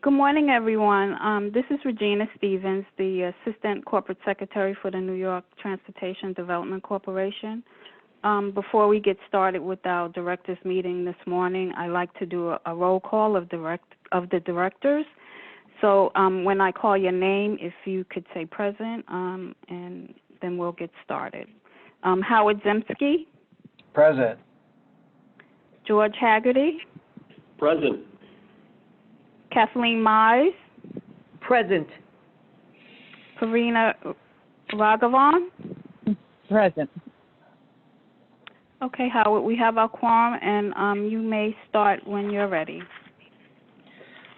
Good morning, everyone. This is Regina Stevens, the Assistant Corporate Secretary for the New York Transportation Development Corporation. Before we get started with our directors meeting this morning, I'd like to do a roll call of the directors. So when I call your name, if you could say present, and then we'll get started. Howard Zemsky. Present. George Haggerty. Present. Kathleen Mize. Present. Karina Raghavan. Present. Okay, Howard, we have our quorum, and you may start when you're ready.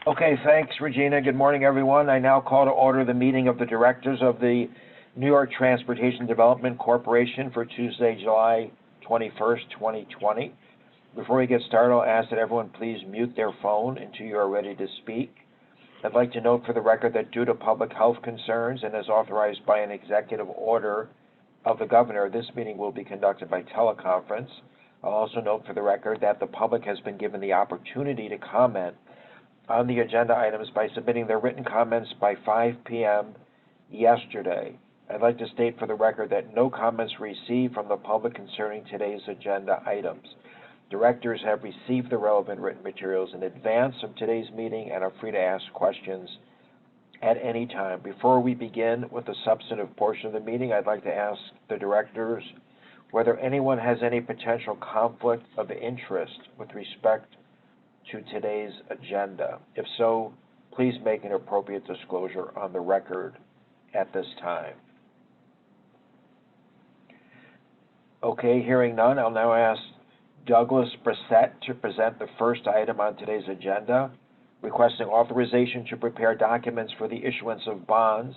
Okay, thanks, Regina. Good morning, everyone. I now call to order the meeting of the directors of the New York Transportation Development Corporation for Tuesday, July 21st, 2020. Before we get started, I'll ask that everyone please mute their phone until you are ready to speak. I'd like to note for the record that due to public health concerns and as authorized by an executive order of the governor, this meeting will be conducted by teleconference. I'll also note for the record that the public has been given the opportunity to comment on the agenda items by submitting their written comments by 5 p.m. yesterday. I'd like to state for the record that no comments received from the public concerning today's agenda items. Directors have received the relevant written materials in advance of today's meeting and are free to ask questions at any time. Before we begin with the substantive portion of the meeting, I'd like to ask the directors whether anyone has any potential conflict of interest with respect to today's agenda. If so, please make an appropriate disclosure on the record at this time. Okay, hearing none, I'll now ask Douglas Brissett to present the first item on today's agenda, requesting authorization to prepare documents for the issuance of bonds,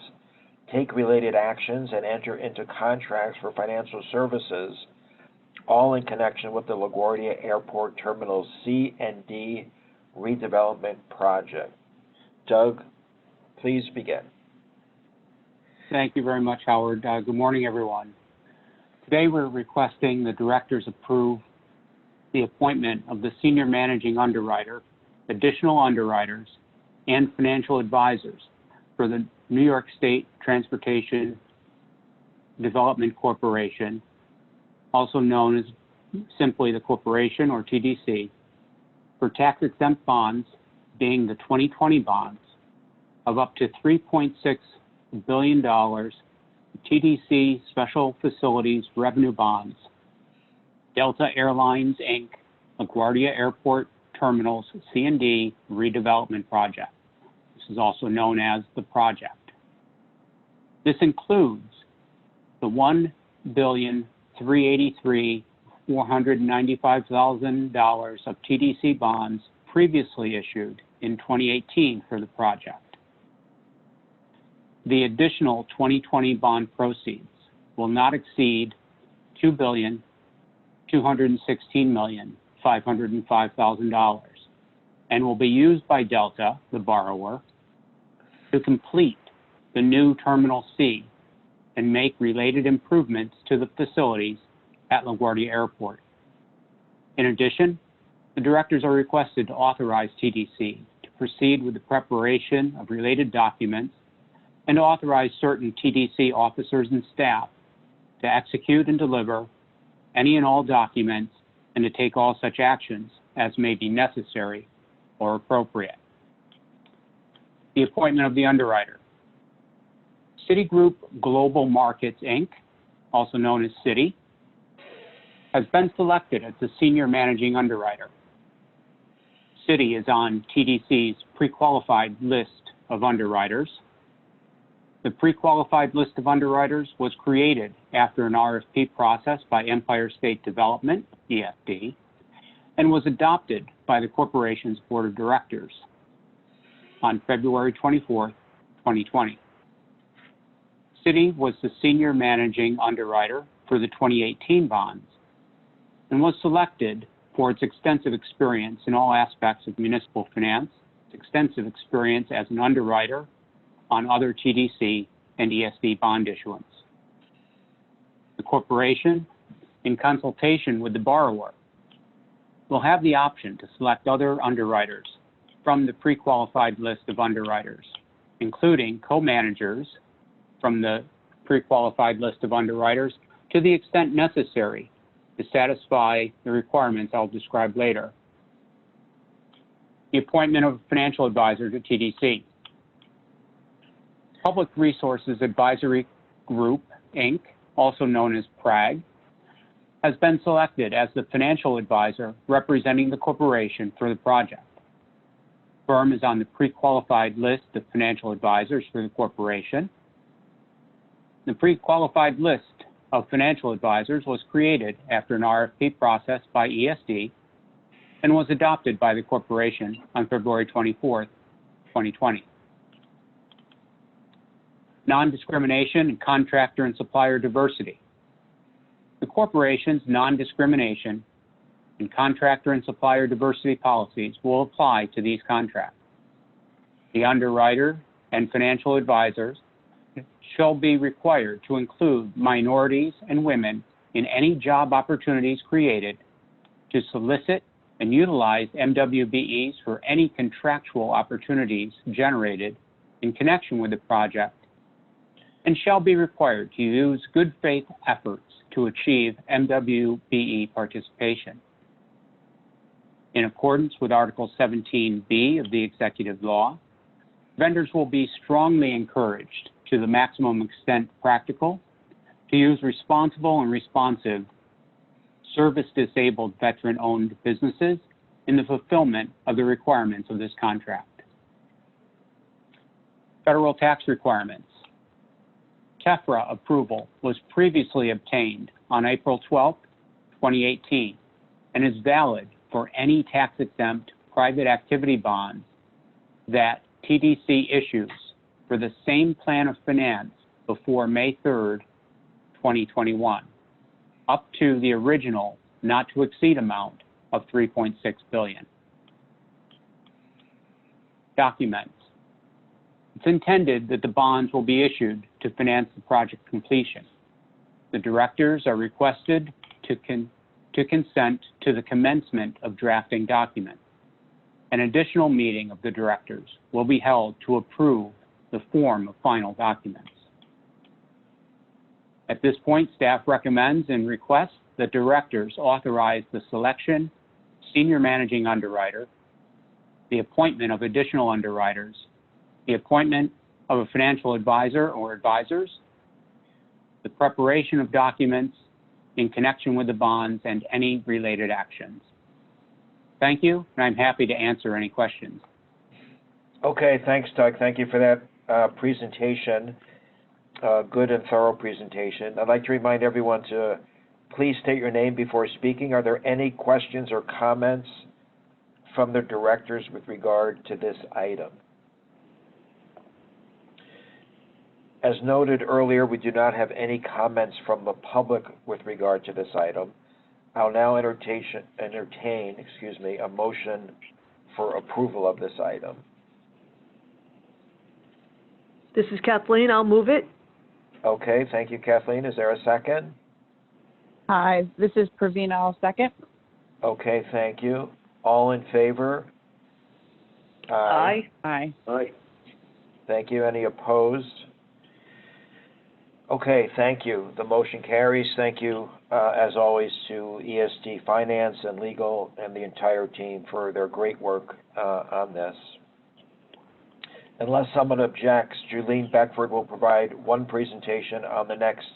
take related actions, and enter into contracts for financial services, all in connection with the LaGuardia Airport Terminal C and D redevelopment project. Doug, please begin. Thank you very much, Howard. Good morning, everyone. Today we're requesting the directors approve the appointment of the senior managing underwriter, additional underwriters, and financial advisors for the New York State Transportation Development Corporation, also known as simply the Corporation or TDC, for tax-exempt bonds, being the 2020 bonds, of up to $3.6 billion TDC Special Facilities Revenue Bonds, Delta Airlines, Inc., LaGuardia Airport Terminals C&D Redevelopment Project. This is also known as the project. This includes the $1,383,495,000 of TDC bonds previously issued in 2018 for the project. The additional 2020 bond proceeds will not exceed $2,216,505,000 and will be used by Delta, the borrower, to complete the new Terminal C and make related improvements to the facilities at LaGuardia Airport. In addition, the directors are requested to authorize TDC to proceed with the preparation of related documents and to authorize certain TDC officers and staff to execute and deliver any and all documents and to take all such actions as may be necessary or appropriate. The appointment of the underwriter. Citigroup Global Markets, Inc., also known as Citi, has been selected as the senior managing underwriter. Citi is on TDC's pre-qualified list of underwriters. The pre-qualified list of underwriters was created after an RFP process by Empire State Development, ESD, and was adopted by the corporation's board of directors on February 24, 2020. Citi was the senior managing underwriter for the 2018 bonds and was selected for its extensive experience in all aspects of municipal finance, its extensive experience as an underwriter on other TDC and ESD bond issuance. The corporation, in consultation with the borrower, will have the option to select other underwriters from the pre-qualified list of underwriters, including co-managers from the pre-qualified list of underwriters to the extent necessary to satisfy the requirements I'll describe later. The appointment of a financial advisor to TDC. Public Resources Advisory Group, Inc., also known as PRAG, has been selected as the financial advisor representing the corporation for the project. The firm is on the pre-qualified list of financial advisors for the corporation. The pre-qualified list of financial advisors was created after an RFP process by ESD and was adopted by the corporation on February 24th, 2020. Non-discrimination and contractor and supplier diversity. The corporation's non-discrimination and contractor and supplier diversity policies will apply to these contracts. The underwriter and financial advisors shall be required to include minorities and women in any job opportunities created, to solicit and utilize MWBEs for any contractual opportunities generated in connection with the project, and shall be required to use good faith efforts to achieve MWBE participation. In accordance with Article 17B of the Executive Law, vendors will be strongly encouraged, to the maximum extent practical, to use responsible and responsive service-disabled veteran-owned businesses in the fulfillment of the requirements of this contract. Federal tax requirements. TEFRA approval was previously obtained on April 12, 2018, and is valid for any tax-exempt private activity bonds that TDC issues for the same plan of finance before May 3rd, 2021, up to the original not to exceed amount of $3.6 billion. Documents. It's intended that the bonds will be issued to finance the project completion. The directors are requested to consent to the commencement of drafting documents. An additional meeting of the directors will be held to approve the form of final documents. At this point, staff recommends and requests that directors authorize the selection, senior managing underwriter, the appointment of additional underwriters, the appointment of a financial advisor or advisors, the preparation of documents in connection with the bonds, and any related actions. Thank you, and I'm happy to answer any questions. Okay, thanks, Doug. Thank you for that presentation. Good and thorough presentation. I'd like to remind everyone to please state your name before speaking. Are there any questions or comments from the directors with regard to this item? As noted earlier, we do not have any comments from the public with regard to this item. I'll now entertain a motion for approval of this item. This is Kathleen. I'll move it. Okay, thank you, Kathleen. Is there a second? Hi, this is Pravina. I'll second. Okay, thank you. All in favor? Aye. Aye. Aye. Thank you. Any opposed? Okay, thank you. The motion carries. Thank you, as always, to ESD Finance and Legal and the entire team for their great work on this. Unless someone objects, Julene Beckford will provide one presentation on the next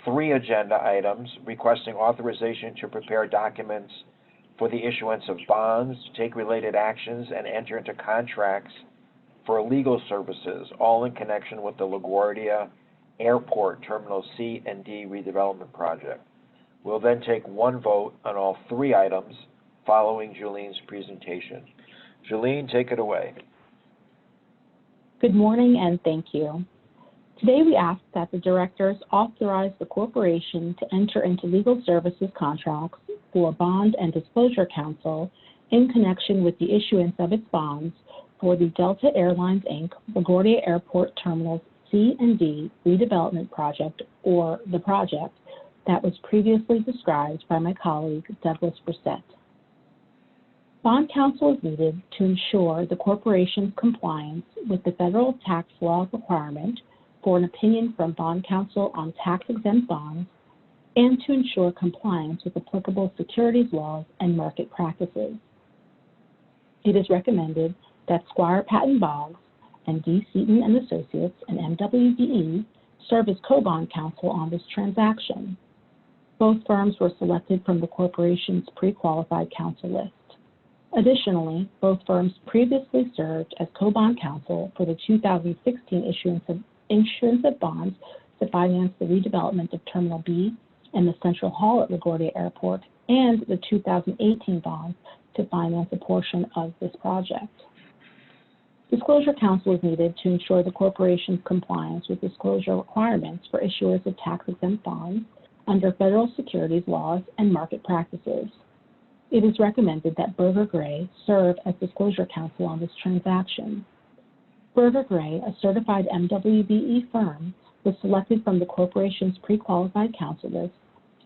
3 agenda items, requesting authorization to prepare documents for the issuance of bonds, take related actions, and enter into contracts for legal services, all in connection with the LaGuardia Airport Terminal C and D redevelopment project. We'll then take one vote on all 3 items following Julene's presentation. Julene, take it away. Good morning and thank you. Today we ask that the directors authorize the corporation to enter into legal services contracts for Bond and Disclosure Counsel in connection with the issuance of its bonds for the Delta Airlines, Inc. LaGuardia Airport Terminals C and D redevelopment project, or the project that was previously described by my colleague Douglas Brissett. Bond counsel is needed to ensure the corporation's compliance with the federal tax law requirement for an opinion from bond counsel on tax-exempt bonds and to ensure compliance with applicable securities laws and market practices. It is recommended that Squire Patton Boggs and D. Seaton and Associates and MWBE serve as co-bond counsel on this transaction. Both firms were selected from the corporation's pre-qualified counsel list. Additionally, both firms previously served as co-bond counsel for the 2016 issuance of bonds to finance the redevelopment of Terminal B and the Central Hall at LaGuardia Airport, and the 2018 bonds to finance a portion of this project. Disclosure counsel is needed to ensure the corporation's compliance with disclosure requirements for issuers of tax-exempt bonds under federal securities laws and market practices. It is recommended that Berger Gray serve as disclosure counsel on this transaction. Berger Gray, a certified MWBE firm, was selected from the corporation's pre-qualified counsel list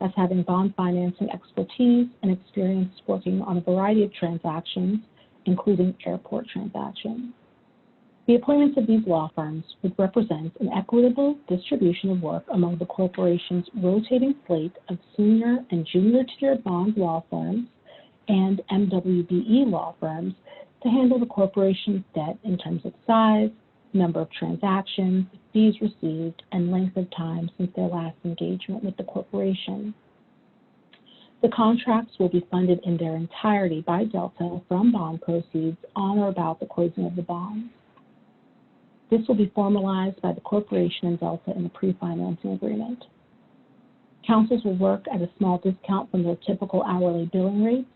as having bond financing expertise and experience working on a variety of transactions, including airport transactions. The appointments of these law firms would represent an equitable distribution of work among the corporation's rotating slate of senior and junior-tier bond law firms and MWBE law firms to handle the corporation's debt in terms of size, number of transactions, fees received, and length of time since their last engagement with the corporation. The contracts will be funded in their entirety by Delta from bond proceeds on or about the closing of the bonds. This will be formalized by the corporation and Delta in the pre-financing agreement. Counsels will work at a small discount from their typical hourly billing rates,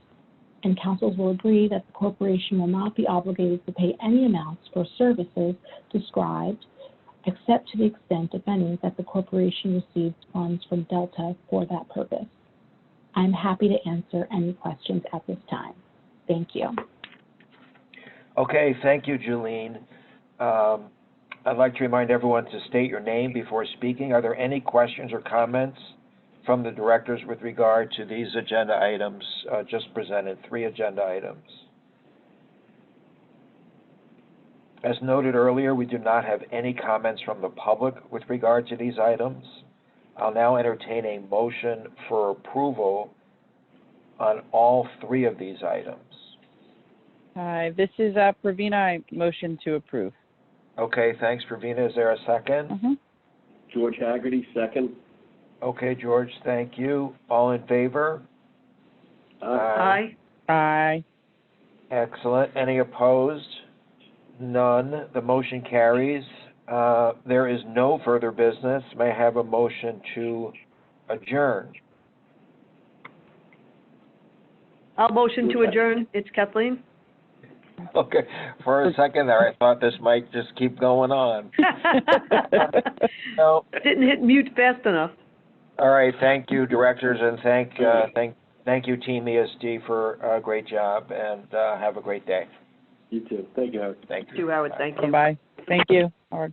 and counsels will agree that the corporation will not be obligated to pay any amounts for services described, except to the extent, if any, that the corporation receives funds from Delta for that purpose. I'm happy to answer any questions at this time. Thank you. Okay, thank you, Julene. I'd like to remind everyone to state your name before speaking. Are there any questions or comments from the directors with regard to these agenda items just presented, 3 agenda items? As noted earlier, we do not have any comments from the public with regard to these items. I'll now entertain a motion for approval on all 3 of these items. Hi, this is Pravina. I motion to approve. Okay, thanks, Pravina. Is there a second? George Haggerty, second. Okay, George, thank you. All in favor? Aye. Aye. Excellent. Any opposed? None. The motion carries. There is no further business. May I have a motion to adjourn? I'll motion to adjourn. It's Kathleen. Okay, for a second there, I thought this might just keep going on. No. Didn't hit mute fast enough. All right, thank you, directors, and thank you, Team ESD, for a great job, and have a great day. You too. Thank you, Howard. Thank you. Thank you, Howard. Thank you. Bye. Thank you, Howard.